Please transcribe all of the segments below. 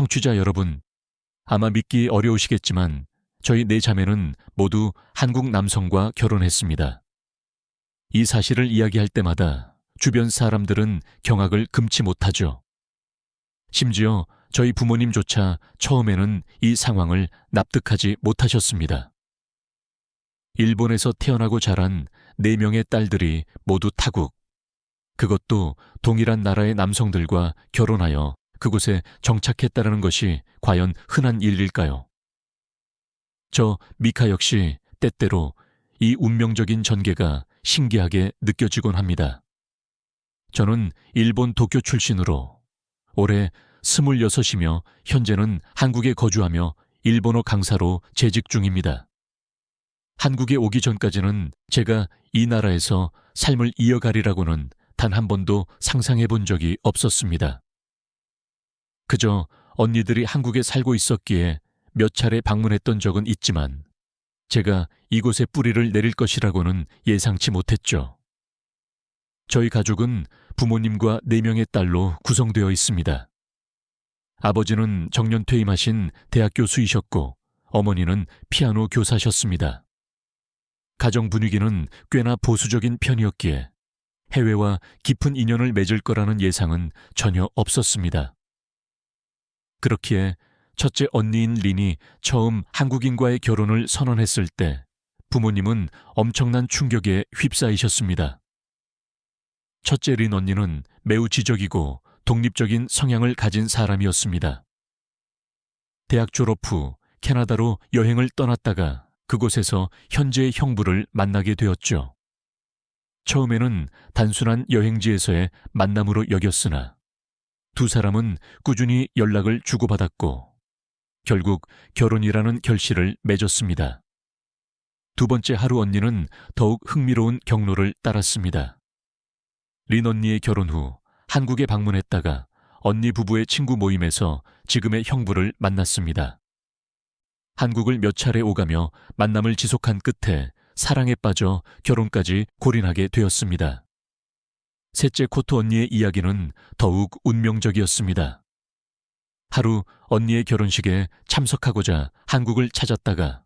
청취자 여러분, 아마 믿기 어려우시겠지만 저희 네 자매는 모두 한국 남성과 결혼했습니다. 이 사실을 이야기할 때마다 주변 사람들은 경악을 금치 못하죠. 심지어 저희 부모님조차 처음에는 이 상황을 납득하지 못하셨습니다. 일본에서 태어나고 자란 4명의 딸들이 모두 타국, 그것도 동일한 나라의 남성들과 결혼하여 그곳에 정착했다는 것이 과연 흔한 일일까요? 저 미카 역시 때때로 이 운명적인 전개가 신기하게 느껴지곤 합니다. 저는 일본 도쿄 출신으로 올해 26이며 현재는 한국에 거주하며 일본어 강사로 재직 중입니다. 한국에 오기 전까지는 제가 이 나라에서 삶을 이어가리라고는 단 한 번도 상상해 본 적이 없었습니다. 그저 언니들이 한국에 살고 있었기에 몇 차례 방문했던 적은 있지만 제가 이곳에 뿌리를 내릴 것이라고는 예상치 못했죠. 저희 가족은 부모님과 4명의 딸로 구성되어 있습니다. 아버지는 정년 퇴임하신 대학 교수이셨고 어머니는 피아노 교사셨습니다. 가정 분위기는 꽤나 보수적인 편이었기에 해외와 깊은 인연을 맺을 거라는 예상은 전혀 없었습니다. 그렇기에 첫째 언니인 린이 처음 한국인과의 결혼을 선언했을 때 부모님은 엄청난 충격에 휩싸이셨습니다. 첫째 린 언니는 매우 지적이고 독립적인 성향을 가진 사람이었습니다. 대학 졸업 후 캐나다로 여행을 떠났다가 그곳에서 현재의 형부를 만나게 되었죠. 처음에는 단순한 여행지에서의 만남으로 여겼으나 두 사람은 꾸준히 연락을 주고받았고 결국 결혼이라는 결실을 맺었습니다. 두 번째 하루 언니는 더욱 흥미로운 경로를 따랐습니다. 린 언니의 결혼 후 한국에 방문했다가 언니 부부의 친구 모임에서 지금의 형부를 만났습니다. 한국을 몇 차례 오가며 만남을 지속한 끝에 사랑에 빠져 결혼까지 골인하게 되었습니다. 셋째 코토 언니의 이야기는 더욱 운명적이었습니다. 하루 언니의 결혼식에 참석하고자 한국을 찾았다가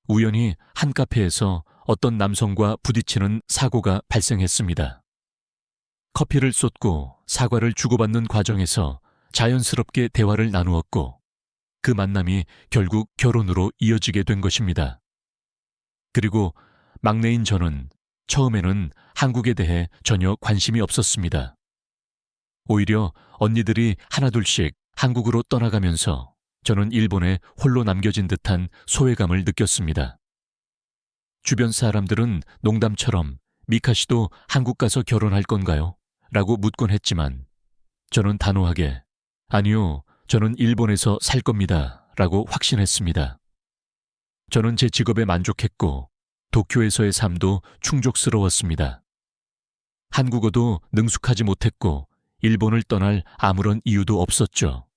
우연히 한 카페에서 어떤 남성과 부딪히는 사고가 발생했습니다. 커피를 쏟고 사과를 주고받는 과정에서 자연스럽게 대화를 나누었고 그 만남이 결국 결혼으로 이어지게 된 것입니다. 그리고 막내인 저는 처음에는 한국에 대해 전혀 관심이 없었습니다. 오히려 언니들이 하나둘씩 한국으로 떠나가면서 저는 일본에 홀로 남겨진 듯한 소외감을 느꼈습니다. 주변 사람들은 농담처럼 미카 씨도 한국 가서 결혼할 건가요? 라고 묻곤 했지만 저는 단호하게 아니요, 저는 일본에서 살 겁니다. 라고 확신했습니다. 저는 제 직업에 만족했고 도쿄에서의 삶도 충족스러웠습니다. 한국어도 능숙하지 못했고 일본을 떠날 아무런 이유도 없었죠.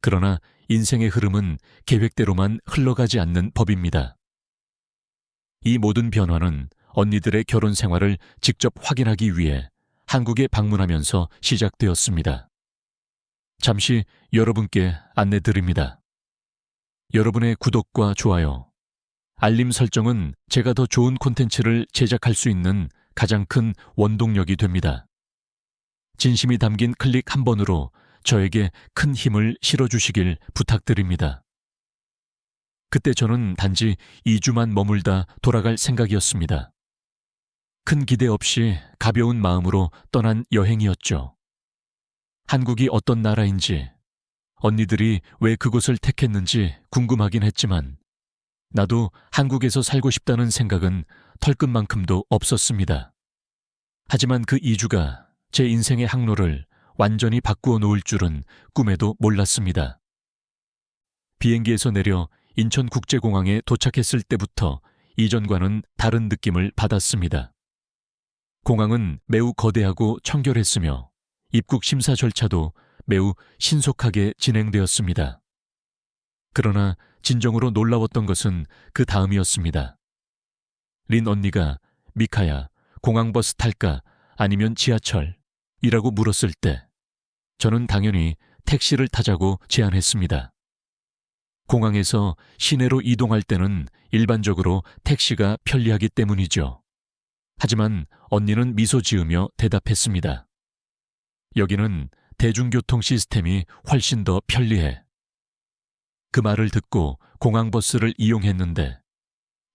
그러나 인생의 흐름은 계획대로만 흘러가지 않는 법입니다. 이 모든 변화는 언니들의 결혼 생활을 직접 확인하기 위해 한국에 방문하면서 시작되었습니다. 잠시 여러분께 안내드립니다. 여러분의 구독과 좋아요, 알림 설정은 제가 더 좋은 콘텐츠를 제작할 수 있는 가장 큰 원동력이 됩니다. 진심이 담긴 클릭 한 번으로 저에게 큰 힘을 실어주시길 부탁드립니다. 그때 저는 단지 2주만 머물다 돌아갈 생각이었습니다. 큰 기대 없이 가벼운 마음으로 떠난 여행이었죠. 한국이 어떤 나라인지, 언니들이 왜 그곳을 택했는지 궁금하긴 했지만 나도 한국에서 살고 싶다는 생각은 털끝만큼도 없었습니다. 하지만 그 2주가 제 인생의 항로를 완전히 바꾸어 놓을 줄은 꿈에도 몰랐습니다. 비행기에서 내려 인천국제공항에 도착했을 때부터 이전과는 다른 느낌을 받았습니다. 공항은 매우 거대하고 청결했으며 입국 심사 절차도 매우 신속하게 진행되었습니다. 그러나 진정으로 놀라웠던 것은 그 다음이었습니다. 린 언니가 미카야, 공항버스 탈까 아니면 지하철? 이라고 물었을 때 저는 당연히 택시를 타자고 제안했습니다. 공항에서 시내로 이동할 때는 일반적으로 택시가 편리하기 때문이죠. 하지만 언니는 미소 지으며 대답했습니다. 여기는 대중교통 시스템이 훨씬 더 편리해. 그 말을 듣고 공항버스를 이용했는데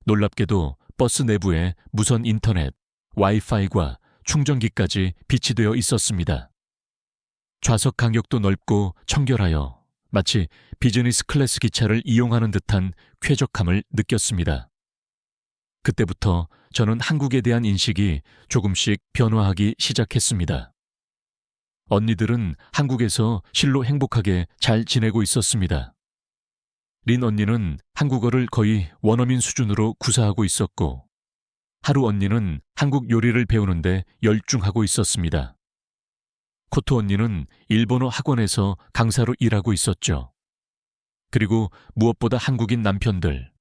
놀랍게도 버스 내부에 무선 인터넷, 와이파이와 충전기까지 비치되어 있었습니다. 좌석 간격도 넓고 청결하여 마치 비즈니스 클래스 기차를 이용하는 듯한 쾌적함을 느꼈습니다. 그때부터 저는 한국에 대한 인식이 조금씩 변화하기 시작했습니다. 언니들은 한국에서 실로 행복하게 잘 지내고 있었습니다. 린 언니는 한국어를 거의 원어민 수준으로 구사하고 있었고, 하루 언니는 한국 요리를 배우는데 열중하고 있었습니다. 코토 언니는 일본어 학원에서 강사로 일하고 있었죠. 그리고 무엇보다 한국인 남편들,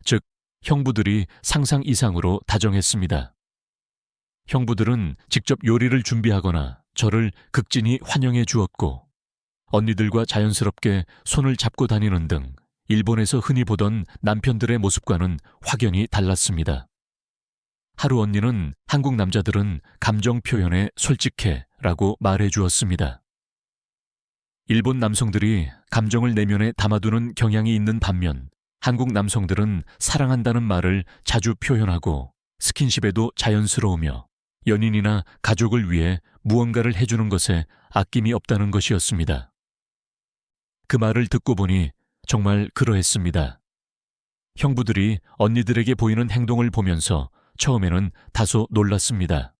즉 형부들이 상상 이상으로 다정했습니다. 형부들은 직접 요리를 준비하거나 저를 극진히 환영해 주었고, 언니들과 자연스럽게 손을 잡고 다니는 등 일본에서 흔히 보던 남편들의 모습과는 확연히 달랐습니다. 하루 언니는 한국 남자들은 감정 표현에 솔직해 라고 말해 주었습니다. 일본 남성들이 감정을 내면에 담아두는 경향이 있는 반면 한국 남성들은 사랑한다는 말을 자주 표현하고 스킨십에도 자연스러우며 연인이나 가족을 위해 무언가를 해주는 것에 아낌이 없다는 것이었습니다. 그 말을 듣고 보니 정말 그러했습니다. 형부들이 언니들에게 보이는 행동을 보면서 처음에는 다소 놀랐습니다.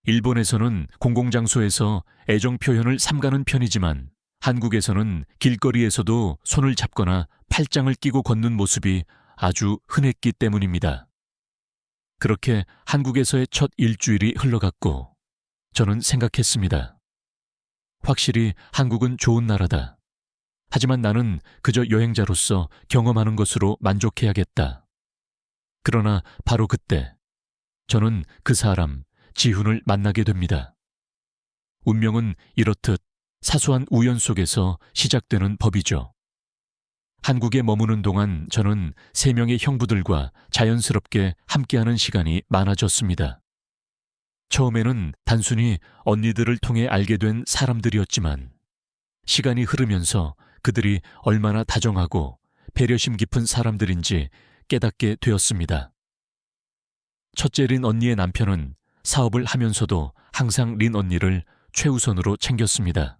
일본에서는 공공장소에서 애정 표현을 삼가는 편이지만 한국에서는 길거리에서도 손을 잡거나 팔짱을 끼고 걷는 모습이 아주 흔했기 때문입니다. 그렇게 한국에서의 첫 일주일이 흘러갔고 저는 생각했습니다. 확실히 한국은 좋은 나라다. 하지만 나는 그저 여행자로서 경험하는 것으로 만족해야겠다. 그러나 바로 그때 저는 그 사람 지훈을 만나게 됩니다. 운명은 이렇듯 사소한 우연 속에서 시작되는 법이죠. 한국에 머무는 동안 저는 3명의 형부들과 자연스럽게 함께하는 시간이 많아졌습니다. 처음에는 단순히 언니들을 통해 알게 된 사람들이었지만 시간이 흐르면서 그들이 얼마나 다정하고 배려심 깊은 사람들인지 깨닫게 되었습니다. 첫째 린 언니의 남편은 사업을 하면서도 항상 린 언니를 최우선으로 챙겼습니다.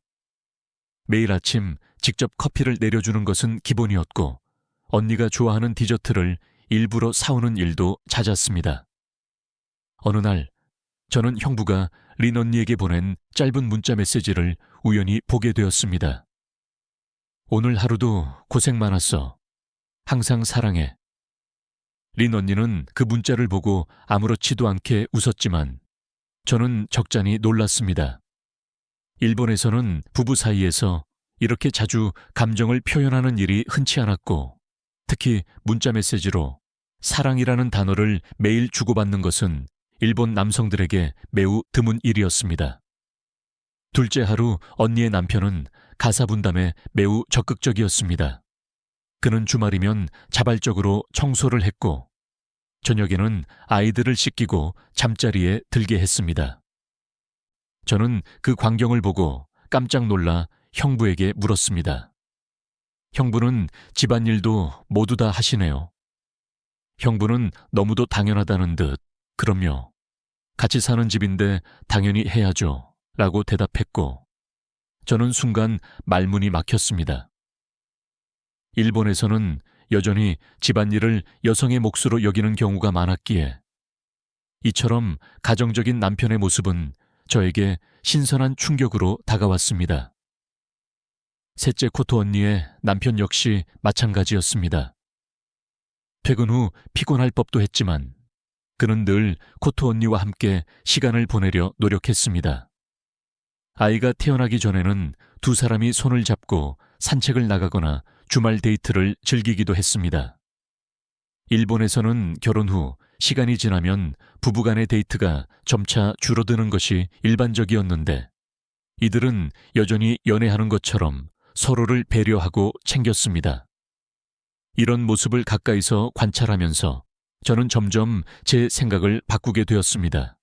매일 아침 직접 커피를 내려주는 것은 기본이었고 언니가 좋아하는 디저트를 일부러 사오는 일도 잦았습니다. 어느 날 저는 형부가 린 언니에게 보낸 짧은 문자 메시지를 우연히 보게 되었습니다. 오늘 하루도 고생 많았어. 항상 사랑해. 린 언니는 그 문자를 보고 아무렇지도 않게 웃었지만 저는 적잖이 놀랐습니다. 일본에서는 부부 사이에서 이렇게 자주 감정을 표현하는 일이 흔치 않았고 특히 문자 메시지로 사랑이라는 단어를 매일 주고받는 것은 일본 남성들에게 매우 드문 일이었습니다. 둘째 하루 언니의 남편은 가사 분담에 매우 적극적이었습니다. 그는 주말이면 자발적으로 청소를 했고 저녁에는 아이들을 씻기고 잠자리에 들게 했습니다. 저는 그 광경을 보고 깜짝 놀라 형부에게 물었습니다. 형부는 집안일도 모두 다 하시네요. 형부는 너무도 당연하다는 듯 그럼요. 같이 사는 집인데 당연히 해야죠. 라고 대답했고 저는 순간 말문이 막혔습니다. 일본에서는 여전히 집안일을 여성의 몫으로 여기는 경우가 많았기에 이처럼 가정적인 남편의 모습은 저에게 신선한 충격으로 다가왔습니다. 셋째 코토 언니의 남편 역시 마찬가지였습니다. 퇴근 후 피곤할 법도 했지만 그는 늘 코토 언니와 함께 시간을 보내려 노력했습니다. 아이가 태어나기 전에는 두 사람이 손을 잡고 산책을 나가거나 주말 데이트를 즐기기도 했습니다. 일본에서는 결혼 후 시간이 지나면 부부간의 데이트가 점차 줄어드는 것이 일반적이었는데 이들은 여전히 연애하는 것처럼 서로를 배려하고 챙겼습니다. 이런 모습을 가까이서 관찰하면서 저는 점점 제 생각을 바꾸게 되었습니다.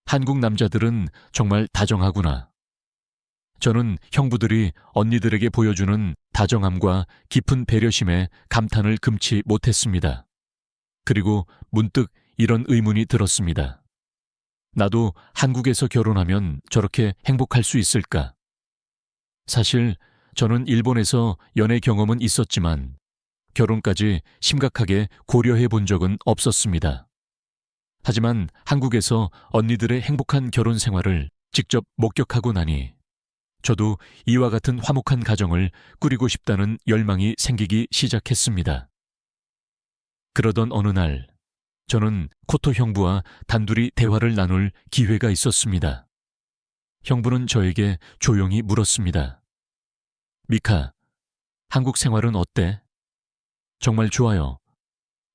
한국 남자들은 정말 다정하구나. 저는 형부들이 언니들에게 보여주는 다정함과 깊은 배려심에 감탄을 금치 못했습니다. 그리고 문득 이런 의문이 들었습니다. 나도 한국에서 결혼하면 저렇게 행복할 수 있을까? 사실 저는 일본에서 연애 경험은 있었지만 결혼까지 심각하게 고려해 본 적은 없었습니다. 하지만 한국에서 언니들의 행복한 결혼 생활을 직접 목격하고 나니 저도 이와 같은 화목한 가정을 꾸리고 싶다는 열망이 생기기 시작했습니다. 그러던 어느 날, 저는 코토 형부와 단둘이 대화를 나눌 기회가 있었습니다. 형부는 저에게 조용히 물었습니다. 미카, 한국 생활은 어때? 정말 좋아요.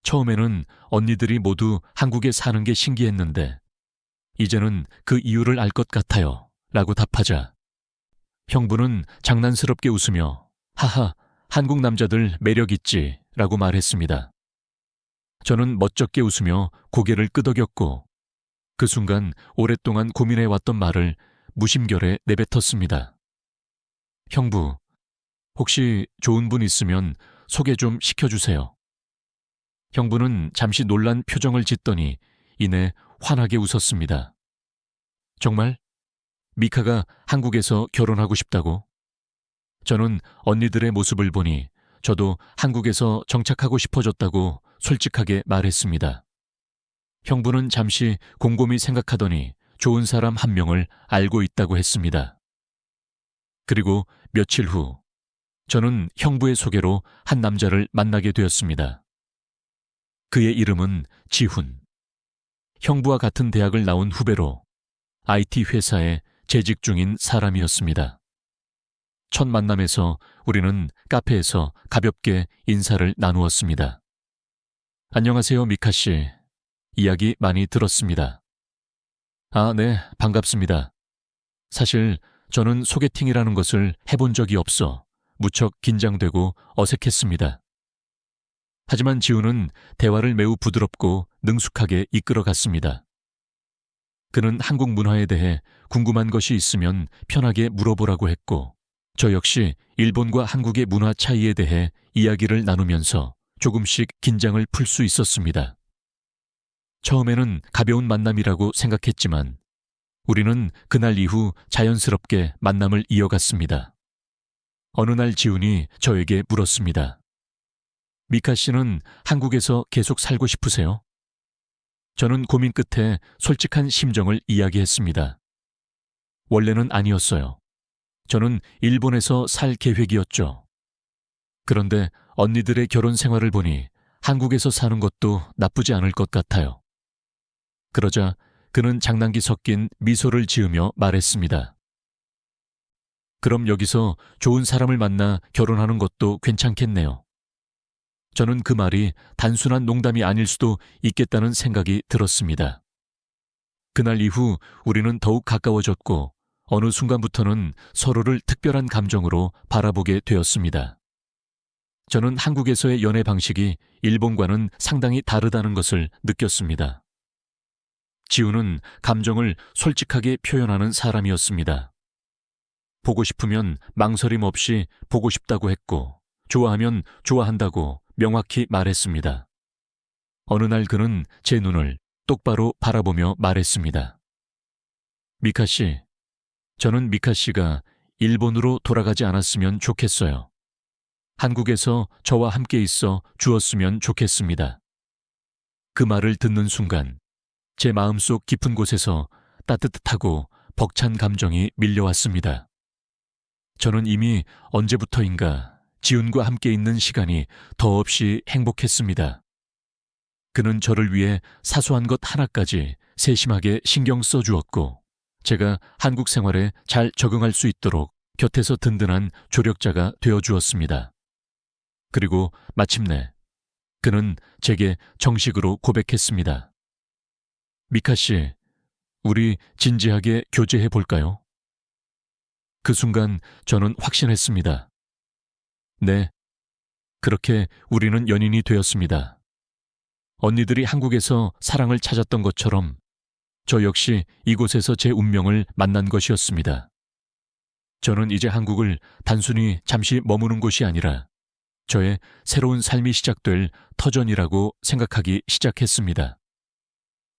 처음에는 언니들이 모두 한국에 사는 게 신기했는데, 이제는 그 이유를 알 것 같아요. 라고 답하자, 형부는 장난스럽게 웃으며, 하하, 한국 남자들 매력 있지. 라고 말했습니다. 저는 멋쩍게 웃으며 고개를 끄덕였고, 그 순간 오랫동안 고민해왔던 말을 무심결에 내뱉었습니다. 형부, 혹시 좋은 분 있으면 소개 좀 시켜주세요. 형부는 잠시 놀란 표정을 짓더니 이내 환하게 웃었습니다. 정말? 미카가 한국에서 결혼하고 싶다고? 저는 언니들의 모습을 보니 저도 한국에서 정착하고 싶어졌다고 솔직하게 말했습니다. 형부는 잠시 곰곰이 생각하더니 좋은 사람 한 명을 알고 있다고 했습니다. 그리고 며칠 후, 저는 형부의 소개로 한 남자를 만나게 되었습니다. 그의 이름은 지훈. 형부와 같은 대학을 나온 후배로 IT 회사에 재직 중인 사람이었습니다. 첫 만남에서 우리는 카페에서 가볍게 인사를 나누었습니다. 안녕하세요, 미카 씨. 이야기 많이 들었습니다. 아, 네, 반갑습니다. 사실 저는 소개팅이라는 것을 해본 적이 없어 무척 긴장되고 어색했습니다. 하지만 지훈은 대화를 매우 부드럽고 능숙하게 이끌어갔습니다. 그는 한국 문화에 대해 궁금한 것이 있으면 편하게 물어보라고 했고, 저 역시 일본과 한국의 문화 차이에 대해 이야기를 나누면서 조금씩 긴장을 풀 수 있었습니다. 처음에는 가벼운 만남이라고 생각했지만 우리는 그날 이후 자연스럽게 만남을 이어갔습니다. 어느 날 지훈이 저에게 물었습니다. 미카 씨는 한국에서 계속 살고 싶으세요? 저는 고민 끝에 솔직한 심정을 이야기했습니다. 원래는 아니었어요. 저는 일본에서 살 계획이었죠. 그런데 언니들의 결혼 생활을 보니 한국에서 사는 것도 나쁘지 않을 것 같아요. 그러자 그는 장난기 섞인 미소를 지으며 말했습니다. 그럼 여기서 좋은 사람을 만나 결혼하는 것도 괜찮겠네요. 저는 그 말이 단순한 농담이 아닐 수도 있겠다는 생각이 들었습니다. 그날 이후 우리는 더욱 가까워졌고 어느 순간부터는 서로를 특별한 감정으로 바라보게 되었습니다. 저는 한국에서의 연애 방식이 일본과는 상당히 다르다는 것을 느꼈습니다. 지훈은 감정을 솔직하게 표현하는 사람이었습니다. 보고 싶으면 망설임 없이 보고 싶다고 했고, 좋아하면 좋아한다고 명확히 말했습니다. 어느 날 그는 제 눈을 똑바로 바라보며 말했습니다. 미카 씨, 저는 미카 씨가 일본으로 돌아가지 않았으면 좋겠어요. 한국에서 저와 함께 있어 주었으면 좋겠습니다. 그 말을 듣는 순간 제 마음속 깊은 곳에서 따뜻하고 벅찬 감정이 밀려왔습니다. 저는 이미 언제부터인가 지훈과 함께 있는 시간이 더없이 행복했습니다. 그는 저를 위해 사소한 것 하나까지 세심하게 신경 써주었고, 제가 한국 생활에 잘 적응할 수 있도록 곁에서 든든한 조력자가 되어주었습니다. 그리고 마침내 그는 제게 정식으로 고백했습니다. 미카 씨, 우리 진지하게 교제해 볼까요? 그 순간 저는 확신했습니다. 네, 그렇게 우리는 연인이 되었습니다. 언니들이 한국에서 사랑을 찾았던 것처럼 저 역시 이곳에서 제 운명을 만난 것이었습니다. 저는 이제 한국을 단순히 잠시 머무는 곳이 아니라 저의 새로운 삶이 시작될 터전이라고 생각하기 시작했습니다.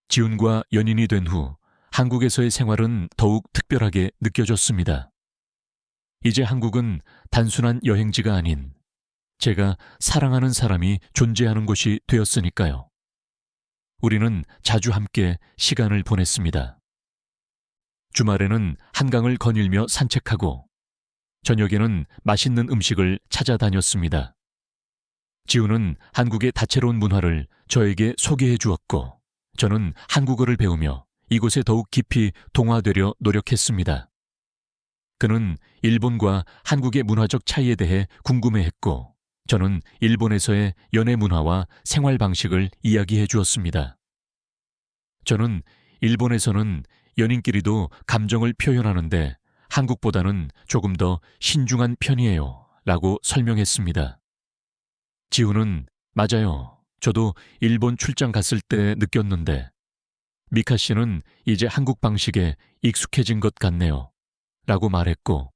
지훈과 연인이 된 후 한국에서의 생활은 더욱 특별하게 느껴졌습니다. 이제 한국은 단순한 여행지가 아닌 제가 사랑하는 사람이 존재하는 곳이 되었으니까요. 우리는 자주 함께 시간을 보냈습니다. 주말에는 한강을 거닐며 산책하고 저녁에는 맛있는 음식을 찾아다녔습니다. 지훈은 한국의 다채로운 문화를 저에게 소개해 주었고 저는 한국어를 배우며 이곳에 더욱 깊이 동화되려 노력했습니다. 그는 일본과 한국의 문화적 차이에 대해 궁금해했고 저는 일본에서의 연애 문화와 생활 방식을 이야기해 주었습니다. 저는 일본에서는 연인끼리도 감정을 표현하는데 한국보다는 조금 더 신중한 편이에요 라고 설명했습니다. 지훈은 맞아요. 저도 일본 출장 갔을 때 느꼈는데 미카 씨는 이제 한국 방식에 익숙해진 것 같네요 라고 말했고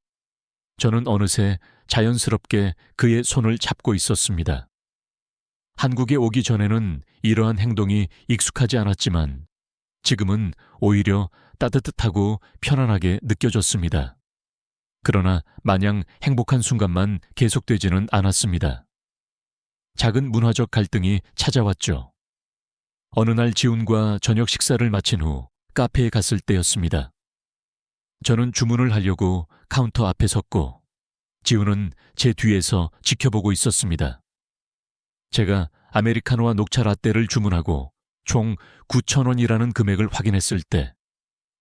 저는 어느새 자연스럽게 그의 손을 잡고 있었습니다. 한국에 오기 전에는 이러한 행동이 익숙하지 않았지만 지금은 오히려 따뜻하고 편안하게 느껴졌습니다. 그러나 마냥 행복한 순간만 계속되지는 않았습니다. 작은 문화적 갈등이 찾아왔죠. 어느 날 지훈과 저녁 식사를 마친 후 카페에 갔을 때였습니다. 저는 주문을 하려고 카운터 앞에 섰고 지훈은 제 뒤에서 지켜보고 있었습니다. 제가 아메리카노와 녹차 라떼를 주문하고 총 9,000원이라는 금액을 확인했을 때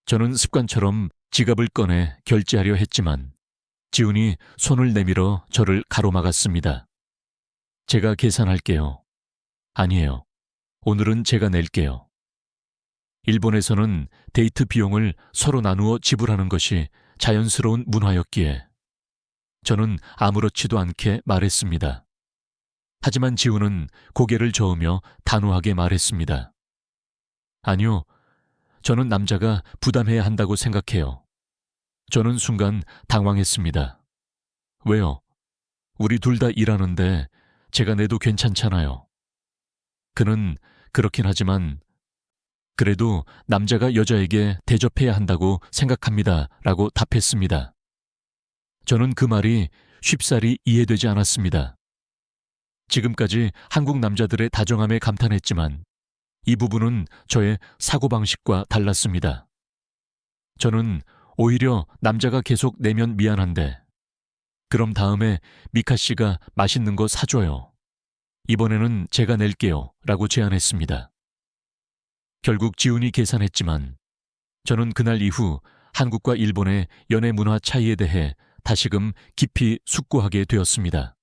저는 습관처럼 지갑을 꺼내 결제하려 했지만 지훈이 손을 내밀어 저를 가로막았습니다. 제가 계산할게요. 아니에요. 오늘은 제가 낼게요. 일본에서는 데이트 비용을 서로 나누어 지불하는 것이 자연스러운 문화였기에 저는 아무렇지도 않게 말했습니다. 하지만 지훈은 고개를 저으며 단호하게 말했습니다. 아니요, 저는 남자가 부담해야 한다고 생각해요. 저는 순간 당황했습니다. 왜요? 우리 둘 다 일하는데 제가 내도 괜찮잖아요. 그는 그렇긴 하지만 그래도 남자가 여자에게 대접해야 한다고 생각합니다 라고 답했습니다. 저는 그 말이 쉽사리 이해되지 않았습니다. 지금까지 한국 남자들의 다정함에 감탄했지만 이 부분은 저의 사고방식과 달랐습니다. 저는 오히려 남자가 계속 내면 미안한데 그럼 다음에 미카 씨가 맛있는 거 사줘요. 이번에는 제가 낼게요 라고 제안했습니다. 결국 지훈이 계산했지만 저는 그날 이후 한국과 일본의 연애 문화 차이에 대해 다시금 깊이 숙고하게 되었습니다.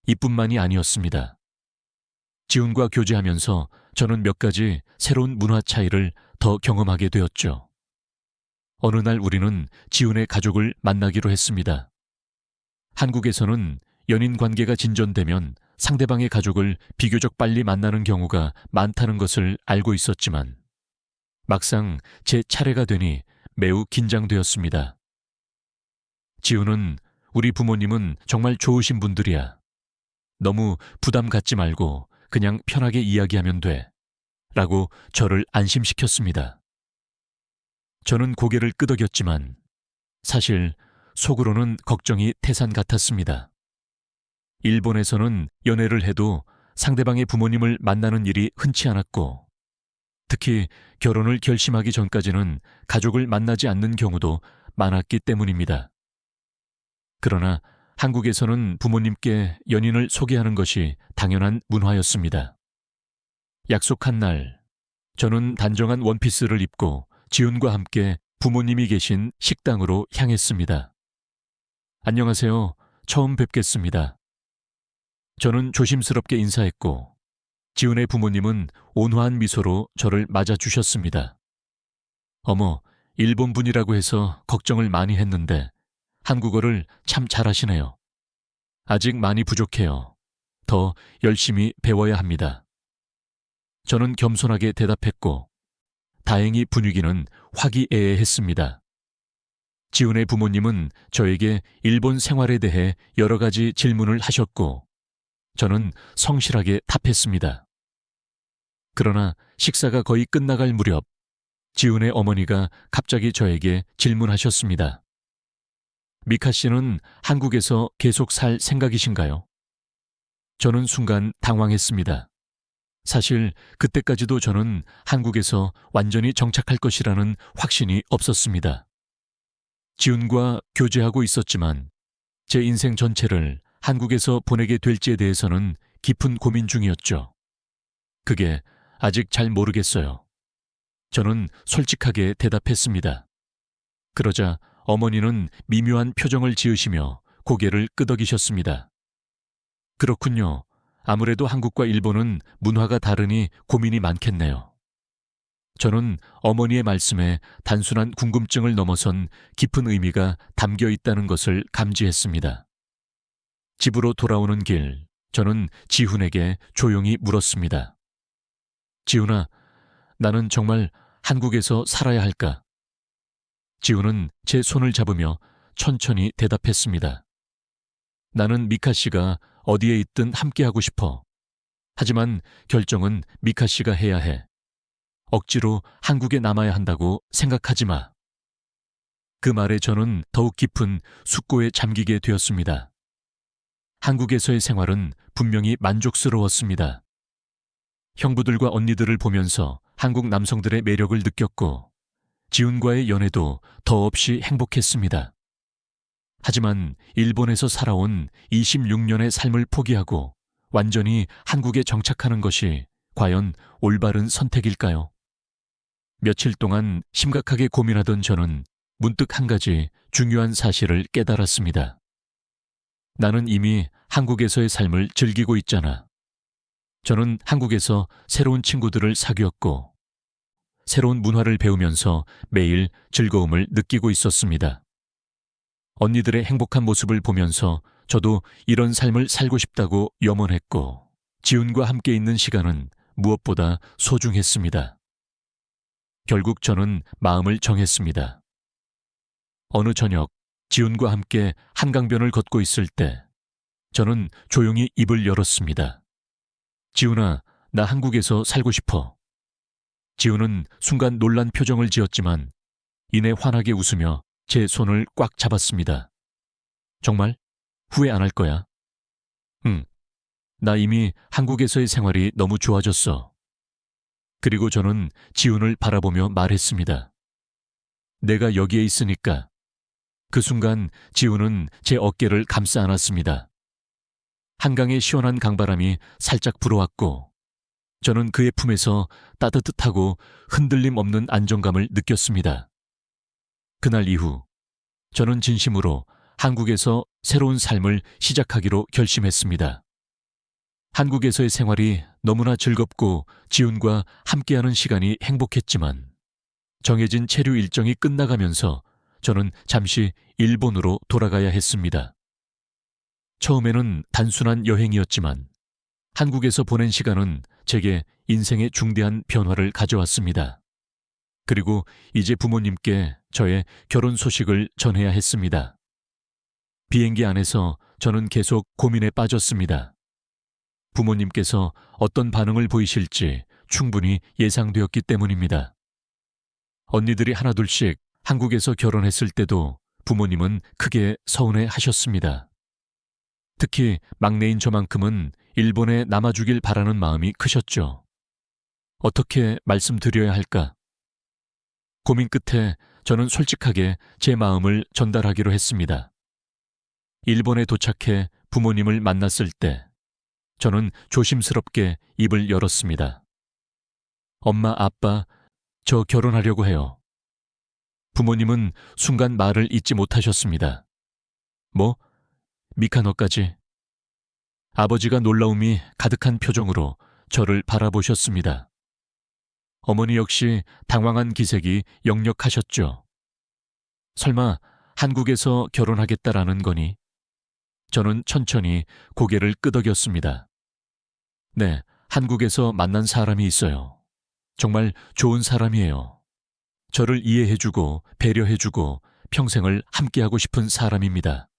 이뿐만이 아니었습니다. 지훈과 교제하면서 저는 몇 가지 새로운 문화 차이를 더 경험하게 되었죠. 어느 날 우리는 지훈의 가족을 만나기로 했습니다. 한국에서는 연인 관계가 진전되면 상대방의 가족을 비교적 빨리 만나는 경우가 많다는 것을 알고 있었지만 막상 제 차례가 되니 매우 긴장되었습니다. 지훈은 우리 부모님은 정말 좋으신 분들이야. 너무 부담 갖지 말고 그냥 편하게 이야기하면 돼. 라고 저를 안심시켰습니다. 저는 고개를 끄덕였지만 사실 속으로는 걱정이 태산 같았습니다. 일본에서는 연애를 해도 상대방의 부모님을 만나는 일이 흔치 않았고 특히 결혼을 결심하기 전까지는 가족을 만나지 않는 경우도 많았기 때문입니다. 그러나 한국에서는 부모님께 연인을 소개하는 것이 당연한 문화였습니다. 약속한 날, 저는 단정한 원피스를 입고 지훈과 함께 부모님이 계신 식당으로 향했습니다. 안녕하세요. 처음 뵙겠습니다. 저는 조심스럽게 인사했고 지훈의 부모님은 온화한 미소로 저를 맞아주셨습니다. 어머, 일본 분이라고 해서 걱정을 많이 했는데 한국어를 참 잘하시네요. 아직 많이 부족해요. 더 열심히 배워야 합니다. 저는 겸손하게 대답했고, 다행히 분위기는 화기애애했습니다. 지훈의 부모님은 저에게 일본 생활에 대해 여러 가지 질문을 하셨고, 저는 성실하게 답했습니다. 그러나 식사가 거의 끝나갈 무렵, 지훈의 어머니가 갑자기 저에게 질문하셨습니다. 미카 씨는 한국에서 계속 살 생각이신가요? 저는 순간 당황했습니다. 사실 그때까지도 저는 한국에서 완전히 정착할 것이라는 확신이 없었습니다. 지훈과 교제하고 있었지만 제 인생 전체를 한국에서 보내게 될지에 대해서는 깊은 고민 중이었죠. 그게 아직 잘 모르겠어요. 저는 솔직하게 대답했습니다. 그러자 어머니는 미묘한 표정을 지으시며 고개를 끄덕이셨습니다. 그렇군요. 아무래도 한국과 일본은 문화가 다르니 고민이 많겠네요. 저는 어머니의 말씀에 단순한 궁금증을 넘어선 깊은 의미가 담겨 있다는 것을 감지했습니다. 집으로 돌아오는 길, 저는 지훈에게 조용히 물었습니다. 지훈아, 나는 정말 한국에서 살아야 할까? 지훈은 제 손을 잡으며 천천히 대답했습니다. 나는 미카 씨가 어디에 있든 함께하고 싶어. 하지만 결정은 미카 씨가 해야 해. 억지로 한국에 남아야 한다고 생각하지 마. 그 말에 저는 더욱 깊은 숙고에 잠기게 되었습니다. 한국에서의 생활은 분명히 만족스러웠습니다. 형부들과 언니들을 보면서 한국 남성들의 매력을 느꼈고 지훈과의 연애도 더없이 행복했습니다. 하지만 일본에서 살아온 26년의 삶을 포기하고 완전히 한국에 정착하는 것이 과연 올바른 선택일까요? 며칠 동안 심각하게 고민하던 저는 문득 한 가지 중요한 사실을 깨달았습니다. 나는 이미 한국에서의 삶을 즐기고 있잖아. 저는 한국에서 새로운 친구들을 사귀었고 새로운 문화를 배우면서 매일 즐거움을 느끼고 있었습니다. 언니들의 행복한 모습을 보면서 저도 이런 삶을 살고 싶다고 염원했고 지훈과 함께 있는 시간은 무엇보다 소중했습니다. 결국 저는 마음을 정했습니다. 어느 저녁 지훈과 함께 한강변을 걷고 있을 때 저는 조용히 입을 열었습니다. 지훈아, 나 한국에서 살고 싶어. 지훈은 순간 놀란 표정을 지었지만 이내 환하게 웃으며 제 손을 꽉 잡았습니다. 정말? 후회 안 할 거야? 응. 나 이미 한국에서의 생활이 너무 좋아졌어. 그리고 저는 지훈을 바라보며 말했습니다. 내가 여기에 있으니까. 그 순간 지훈은 제 어깨를 감싸 안았습니다. 한강의 시원한 강바람이 살짝 불어왔고 저는 그의 품에서 따뜻하고 흔들림 없는 안정감을 느꼈습니다. 그날 이후 저는 진심으로 한국에서 새로운 삶을 시작하기로 결심했습니다. 한국에서의 생활이 너무나 즐겁고 지훈과 함께하는 시간이 행복했지만 정해진 체류 일정이 끝나가면서 저는 잠시 일본으로 돌아가야 했습니다. 처음에는 단순한 여행이었지만 한국에서 보낸 시간은 제게 인생의 중대한 변화를 가져왔습니다. 그리고 이제 부모님께 저의 결혼 소식을 전해야 했습니다. 비행기 안에서 저는 계속 고민에 빠졌습니다. 부모님께서 어떤 반응을 보이실지 충분히 예상되었기 때문입니다. 언니들이 하나둘씩 한국에서 결혼했을 때도 부모님은 크게 서운해 하셨습니다. 특히 막내인 저만큼은 일본에 남아주길 바라는 마음이 크셨죠. 어떻게 말씀드려야 할까? 고민 끝에 저는 솔직하게 제 마음을 전달하기로 했습니다. 일본에 도착해 부모님을 만났을 때 저는 조심스럽게 입을 열었습니다. 엄마, 아빠, 저 결혼하려고 해요. 부모님은 순간 말을 잇지 못하셨습니다. 뭐? 미카 너까지? 아버지가 놀라움이 가득한 표정으로 저를 바라보셨습니다. 어머니 역시 당황한 기색이 역력하셨죠. 설마 한국에서 결혼하겠다라는 거니? 저는 천천히 고개를 끄덕였습니다. 네, 한국에서 만난 사람이 있어요. 정말 좋은 사람이에요. 저를 이해해주고 배려해주고 평생을 함께하고 싶은 사람입니다.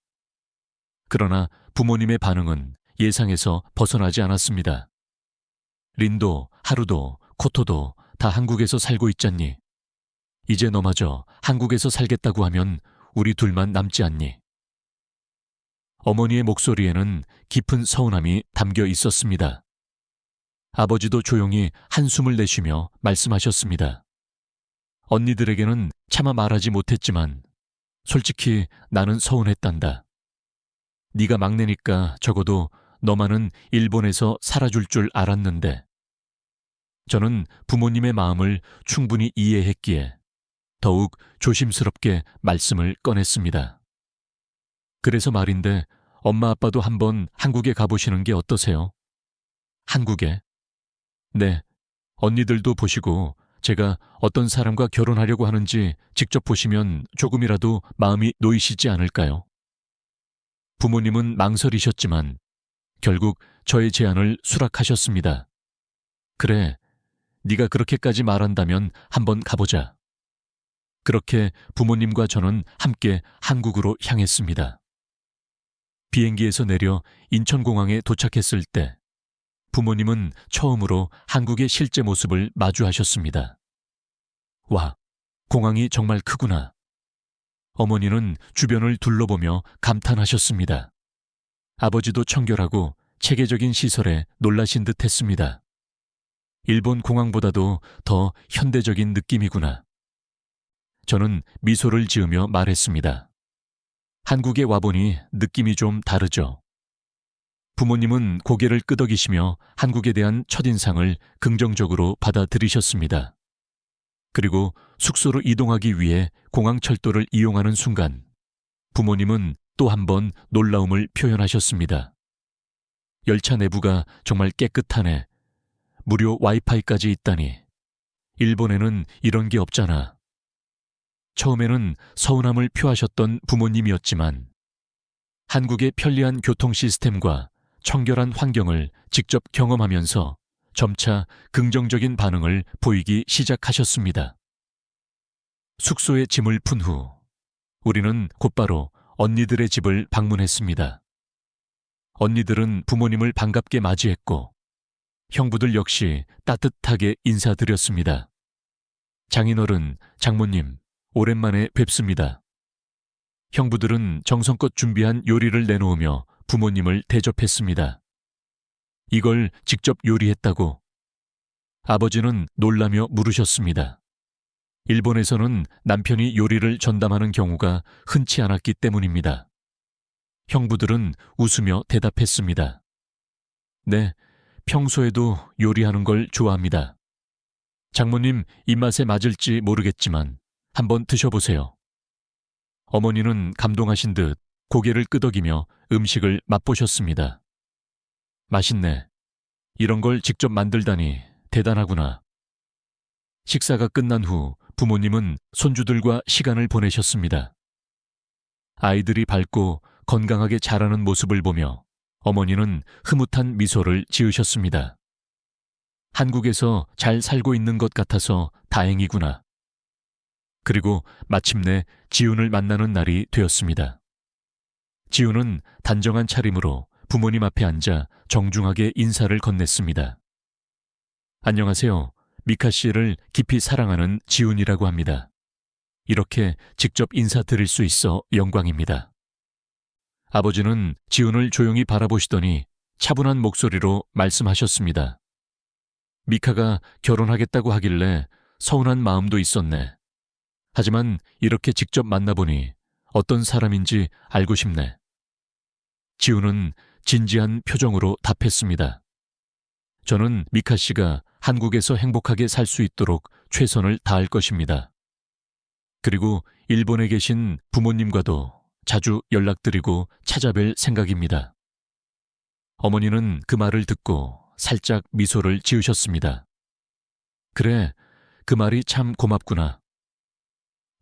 그러나 부모님의 반응은 예상에서 벗어나지 않았습니다. 린도, 하루도, 코토도 다 한국에서 살고 있잖니. 이제 너마저 한국에서 살겠다고 하면 우리 둘만 남지 않니. 어머니의 목소리에는 깊은 서운함이 담겨 있었습니다. 아버지도 조용히 한숨을 내쉬며 말씀하셨습니다. 언니들에게는 차마 말하지 못했지만 솔직히 나는 서운했단다. 네가 막내니까 적어도 너만은 일본에서 살아줄 줄 알았는데. 저는 부모님의 마음을 충분히 이해했기에 더욱 조심스럽게 말씀을 꺼냈습니다. 그래서 말인데 엄마 아빠도 한번 한국에 가보시는 게 어떠세요? 한국에? 네, 언니들도 보시고 제가 어떤 사람과 결혼하려고 하는지 직접 보시면 조금이라도 마음이 놓이시지 않을까요? 부모님은 망설이셨지만 결국 저의 제안을 수락하셨습니다. 그래, 네가 그렇게까지 말한다면 한번 가보자. 그렇게 부모님과 저는 함께 한국으로 향했습니다. 비행기에서 내려 인천공항에 도착했을 때 부모님은 처음으로 한국의 실제 모습을 마주하셨습니다. 와, 공항이 정말 크구나. 어머니는 주변을 둘러보며 감탄하셨습니다. 아버지도 청결하고 체계적인 시설에 놀라신 듯 했습니다. 일본 공항보다도 더 현대적인 느낌이구나. 저는 미소를 지으며 말했습니다. 한국에 와보니 느낌이 좀 다르죠. 부모님은 고개를 끄덕이시며 한국에 대한 첫인상을 긍정적으로 받아들이셨습니다. 그리고 숙소로 이동하기 위해 공항철도를 이용하는 순간 부모님은 또 한 번 놀라움을 표현하셨습니다. 열차 내부가 정말 깨끗하네. 무료 와이파이까지 있다니. 일본에는 이런 게 없잖아. 처음에는 서운함을 표하셨던 부모님이었지만 한국의 편리한 교통 시스템과 청결한 환경을 직접 경험하면서 점차 긍정적인 반응을 보이기 시작하셨습니다. 숙소에 짐을 푼 후 우리는 곧바로 언니들의 집을 방문했습니다. 언니들은 부모님을 반갑게 맞이했고 형부들 역시 따뜻하게 인사드렸습니다. 장인어른, 장모님, 오랜만에 뵙습니다. 형부들은 정성껏 준비한 요리를 내놓으며 부모님을 대접했습니다. 이걸 직접 요리했다고? 아버지는 놀라며 물으셨습니다. 일본에서는 남편이 요리를 전담하는 경우가 흔치 않았기 때문입니다. 형부들은 웃으며 대답했습니다. 네, 평소에도 요리하는 걸 좋아합니다. 장모님 입맛에 맞을지 모르겠지만 한번 드셔보세요. 어머니는 감동하신 듯 고개를 끄덕이며 음식을 맛보셨습니다. 맛있네. 이런 걸 직접 만들다니 대단하구나. 식사가 끝난 후 부모님은 손주들과 시간을 보내셨습니다. 아이들이 밝고 건강하게 자라는 모습을 보며 어머니는 흐뭇한 미소를 지으셨습니다. 한국에서 잘 살고 있는 것 같아서 다행이구나. 그리고 마침내 지훈을 만나는 날이 되었습니다. 지훈은 단정한 차림으로 부모님 앞에 앉아 정중하게 인사를 건넸습니다. 안녕하세요. 미카 씨를 깊이 사랑하는 지훈이라고 합니다. 이렇게 직접 인사드릴 수 있어 영광입니다. 아버지는 지훈을 조용히 바라보시더니 차분한 목소리로 말씀하셨습니다. 미카가 결혼하겠다고 하길래 서운한 마음도 있었네. 하지만 이렇게 직접 만나보니 어떤 사람인지 알고 싶네. 지훈은 진지한 표정으로 답했습니다. 저는 미카 씨가 한국에서 행복하게 살 수 있도록 최선을 다할 것입니다. 그리고 일본에 계신 부모님과도 자주 연락드리고 찾아뵐 생각입니다. 어머니는 그 말을 듣고 살짝 미소를 지으셨습니다. 그래, 그 말이 참 고맙구나.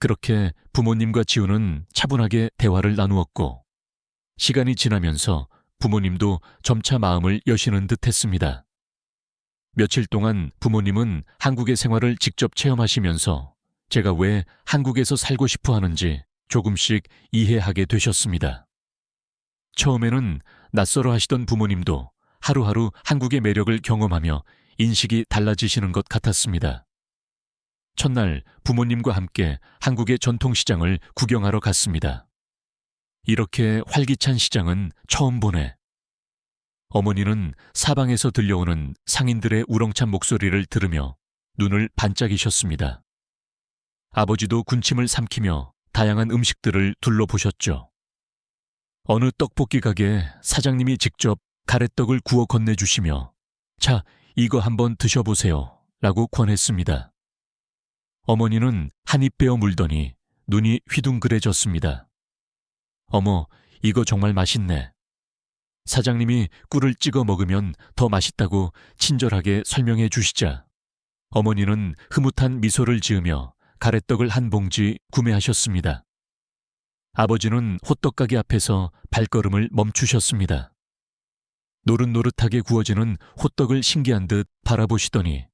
그렇게 부모님과 지우는 차분하게 대화를 나누었고, 시간이 지나면서 부모님도 점차 마음을 여시는 듯 했습니다. 며칠 동안 부모님은 한국의 생활을 직접 체험하시면서 제가 왜 한국에서 살고 싶어 하는지 조금씩 이해하게 되셨습니다. 처음에는 낯설어 하시던 부모님도 하루하루 한국의 매력을 경험하며 인식이 달라지시는 것 같았습니다. 첫날 부모님과 함께 한국의 전통시장을 구경하러 갔습니다. 이렇게 활기찬 시장은 처음 보네. 어머니는 사방에서 들려오는 상인들의 우렁찬 목소리를 들으며 눈을 반짝이셨습니다. 아버지도 군침을 삼키며 다양한 음식들을 둘러보셨죠. 어느 떡볶이 가게에 사장님이 직접 가래떡을 구워 건네주시며 자, 이거 한번 드셔보세요 라고 권했습니다. 어머니는 한 입 베어 물더니 눈이 휘둥그레졌습니다. 어머, 이거 정말 맛있네. 사장님이 꿀을 찍어 먹으면 더 맛있다고 친절하게 설명해 주시자 어머니는 흐뭇한 미소를 지으며 가래떡을 한 봉지 구매하셨습니다. 아버지는 호떡가게 앞에서 발걸음을 멈추셨습니다. 노릇노릇하게 구워지는 호떡을 신기한 듯 바라보시더니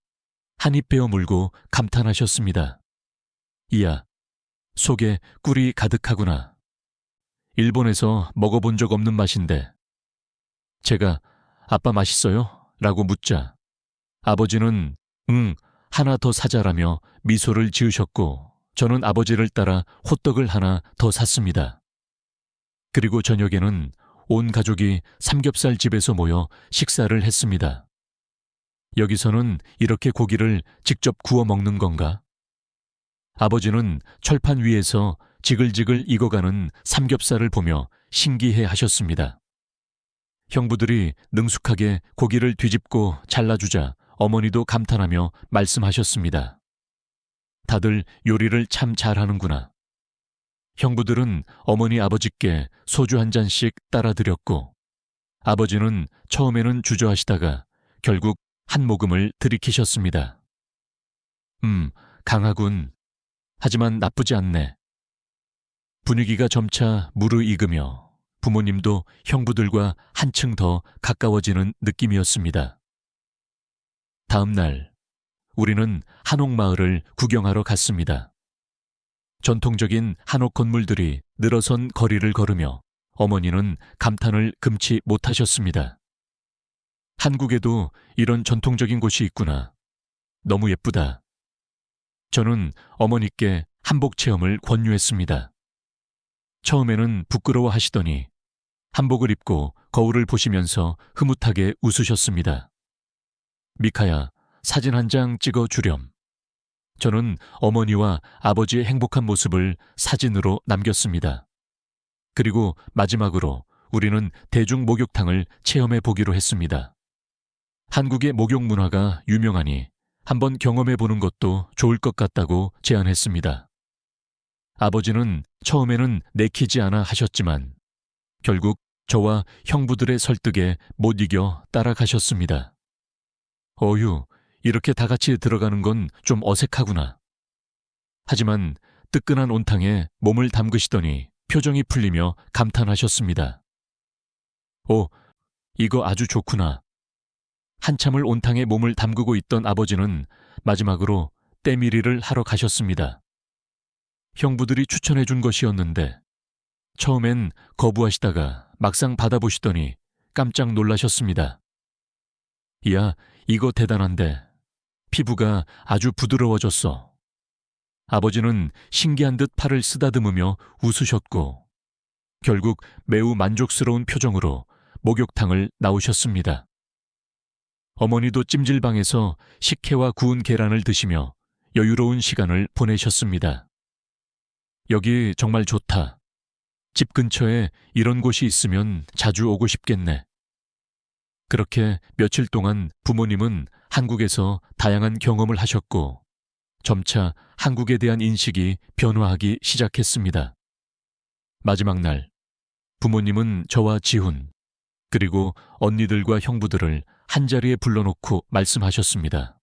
한 입 베어 물고 감탄하셨습니다. 이야, 속에 꿀이 가득하구나. 일본에서 먹어본 적 없는 맛인데. 제가 아빠 맛있어요? 라고 묻자 아버지는 응, 하나 더 사자라며 미소를 지으셨고 저는 아버지를 따라 호떡을 하나 더 샀습니다. 그리고 저녁에는 온 가족이 삼겹살 집에서 모여 식사를 했습니다. 여기서는 이렇게 고기를 직접 구워 먹는 건가? 아버지는 철판 위에서 지글지글 익어가는 삼겹살을 보며 신기해 하셨습니다. 형부들이 능숙하게 고기를 뒤집고 잘라주자 어머니도 감탄하며 말씀하셨습니다. 다들 요리를 참 잘하는구나. 형부들은 어머니 아버지께 소주 한 잔씩 따라드렸고 아버지는 처음에는 주저하시다가 결국 한 모금을 들이키셨습니다. 강하군. 하지만 나쁘지 않네. 분위기가 점차 무르익으며 부모님도 형부들과 한층 더 가까워지는 느낌이었습니다. 다음 날, 우리는 한옥마을을 구경하러 갔습니다. 전통적인 한옥 건물들이 늘어선 거리를 걸으며 어머니는 감탄을 금치 못하셨습니다. 한국에도 이런 전통적인 곳이 있구나. 너무 예쁘다. 저는 어머니께 한복 체험을 권유했습니다. 처음에는 부끄러워하시더니 한복을 입고 거울을 보시면서 흐뭇하게 웃으셨습니다. 미카야, 사진 한 장 찍어 주렴. 저는 어머니와 아버지의 행복한 모습을 사진으로 남겼습니다. 그리고 마지막으로 우리는 대중 목욕탕을 체험해 보기로 했습니다. 한국의 목욕 문화가 유명하니 한번 경험해 보는 것도 좋을 것 같다고 제안했습니다. 아버지는 처음에는 내키지 않아 하셨지만 결국 저와 형부들의 설득에 못 이겨 따라가셨습니다. 어휴, 이렇게 다 같이 들어가는 건 좀 어색하구나. 하지만 뜨끈한 온탕에 몸을 담그시더니 표정이 풀리며 감탄하셨습니다. 오, 이거 아주 좋구나. 한참을 온탕에 몸을 담그고 있던 아버지는 마지막으로 때밀이를 하러 가셨습니다. 형부들이 추천해 준 것이었는데 처음엔 거부하시다가 막상 받아보시더니 깜짝 놀라셨습니다. 이야, 이거 대단한데 피부가 아주 부드러워졌어. 아버지는 신기한 듯 팔을 쓰다듬으며 웃으셨고 결국 매우 만족스러운 표정으로 목욕탕을 나오셨습니다. 어머니도 찜질방에서 식혜와 구운 계란을 드시며 여유로운 시간을 보내셨습니다. 여기 정말 좋다. 집 근처에 이런 곳이 있으면 자주 오고 싶겠네. 그렇게 며칠 동안 부모님은 한국에서 다양한 경험을 하셨고 점차 한국에 대한 인식이 변화하기 시작했습니다. 마지막 날, 부모님은 저와 지훈, 그리고 언니들과 형부들을 한자리에 불러놓고 말씀하셨습니다.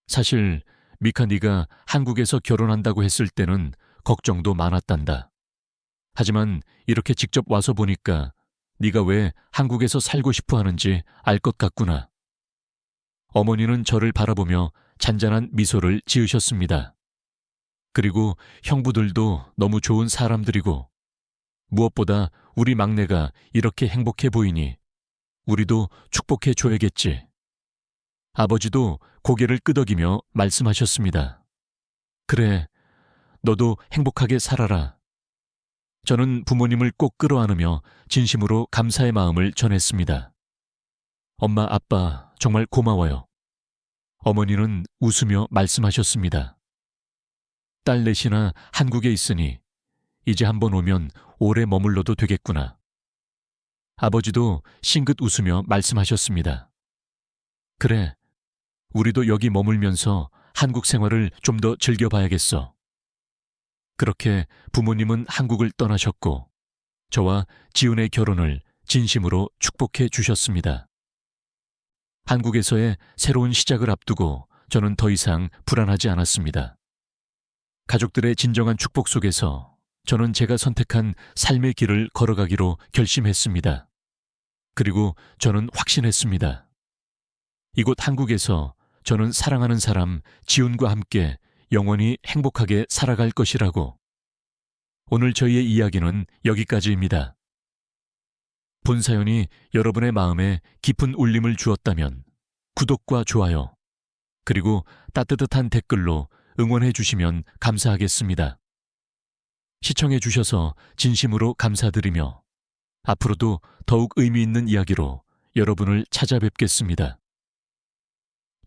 사실 미카 네가 한국에서 결혼한다고 했을 때는 걱정도 많았단다. 하지만 이렇게 직접 와서 보니까 네가 왜 한국에서 살고 싶어 하는지 알 것 같구나. 어머니는 저를 바라보며 잔잔한 미소를 지으셨습니다. 그리고 형부들도 너무 좋은 사람들이고 무엇보다 우리 막내가 이렇게 행복해 보이니 우리도 축복해 줘야겠지. 아버지도 고개를 끄덕이며 말씀하셨습니다. 그래, 너도 행복하게 살아라. 저는 부모님을 꼭 끌어안으며 진심으로 감사의 마음을 전했습니다. 엄마, 아빠, 정말 고마워요. 어머니는 웃으며 말씀하셨습니다. 딸 넷이나 한국에 있으니 이제 한번 오면 오래 머물러도 되겠구나. 아버지도 싱긋 웃으며 말씀하셨습니다. 그래, 우리도 여기 머물면서 한국 생활을 좀 더 즐겨봐야겠어. 그렇게 부모님은 한국을 떠나셨고 저와 지은의 결혼을 진심으로 축복해 주셨습니다. 한국에서의 새로운 시작을 앞두고 저는 더 이상 불안하지 않았습니다. 가족들의 진정한 축복 속에서 저는 제가 선택한 삶의 길을 걸어가기로 결심했습니다. 그리고 저는 확신했습니다. 이곳 한국에서 저는 사랑하는 사람 지훈과 함께 영원히 행복하게 살아갈 것이라고. 오늘 저희의 이야기는 여기까지입니다. 본 사연이 여러분의 마음에 깊은 울림을 주었다면 구독과 좋아요, 그리고 따뜻한 댓글로 응원해 주시면 감사하겠습니다. 시청해 주셔서 진심으로 감사드리며 앞으로도 더욱 의미 있는 이야기로 여러분을 찾아뵙겠습니다.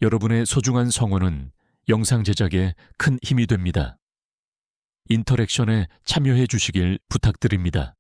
여러분의 소중한 성원은 영상 제작에 큰 힘이 됩니다. 인터랙션에 참여해 주시길 부탁드립니다.